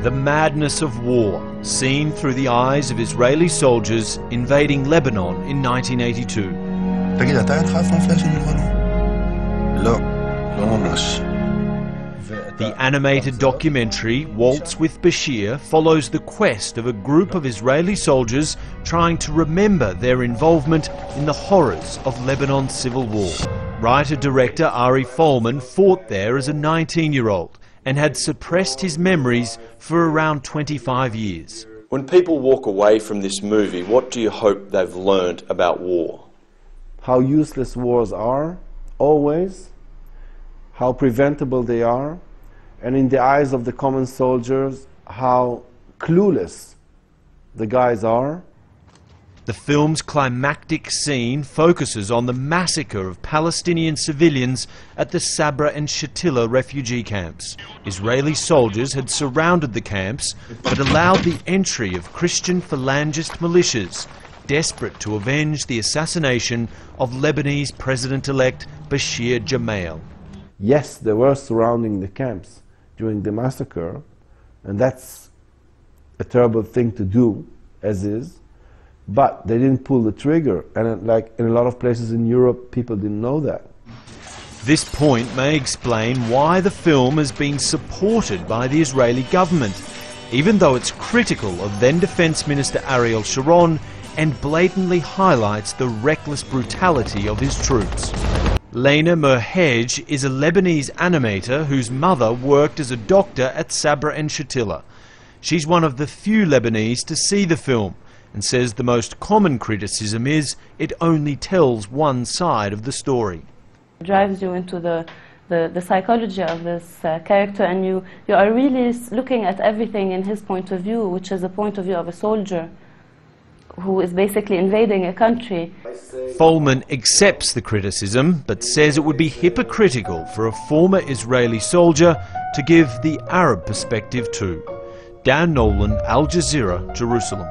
The madness of war, seen through the eyes of Israeli soldiers invading Lebanon in 1982. The animated documentary, Waltz with Bashir, follows the quest of a group of Israeli soldiers trying to remember their involvement in the horrors of Lebanon's civil war. Writer-director Ari Folman fought there as a 19-year-old and had suppressed his memories for around 25 years. When people walk away from this movie, what do you hope they've learned about war? How useless wars are, always, how preventable they are, and in the eyes of the common soldiers, how clueless the guys are. The film's climactic scene focuses on the massacre of Palestinian civilians at the Sabra and Shatila refugee camps. Israeli soldiers had surrounded the camps but allowed the entry of Christian Phalangist militias, desperate to avenge the assassination of Lebanese President-elect Bashir Gemayel. Yes, they were surrounding the camps during the massacre, and that's a terrible thing to do, as is, but they didn't pull the trigger, and like in a lot of places in Europe, people didn't know that. This point may explain why the film has been supported by the Israeli government, even though it's critical of then Defense Minister Ariel Sharon and blatantly highlights the reckless brutality of his troops. Lena Merhej is a Lebanese animator whose mother worked as a doctor at Sabra and Shatila. She's one of the few Lebanese to see the film and says the most common criticism is it only tells one side of the story. It drives you into the psychology of this character, and you are really looking at everything in his point of view, which is the point of view of a soldier who is basically invading a country. Folman accepts the criticism, but says it would be hypocritical for a former Israeli soldier to give the Arab perspective too. Dan Nolan, Al Jazeera, Jerusalem.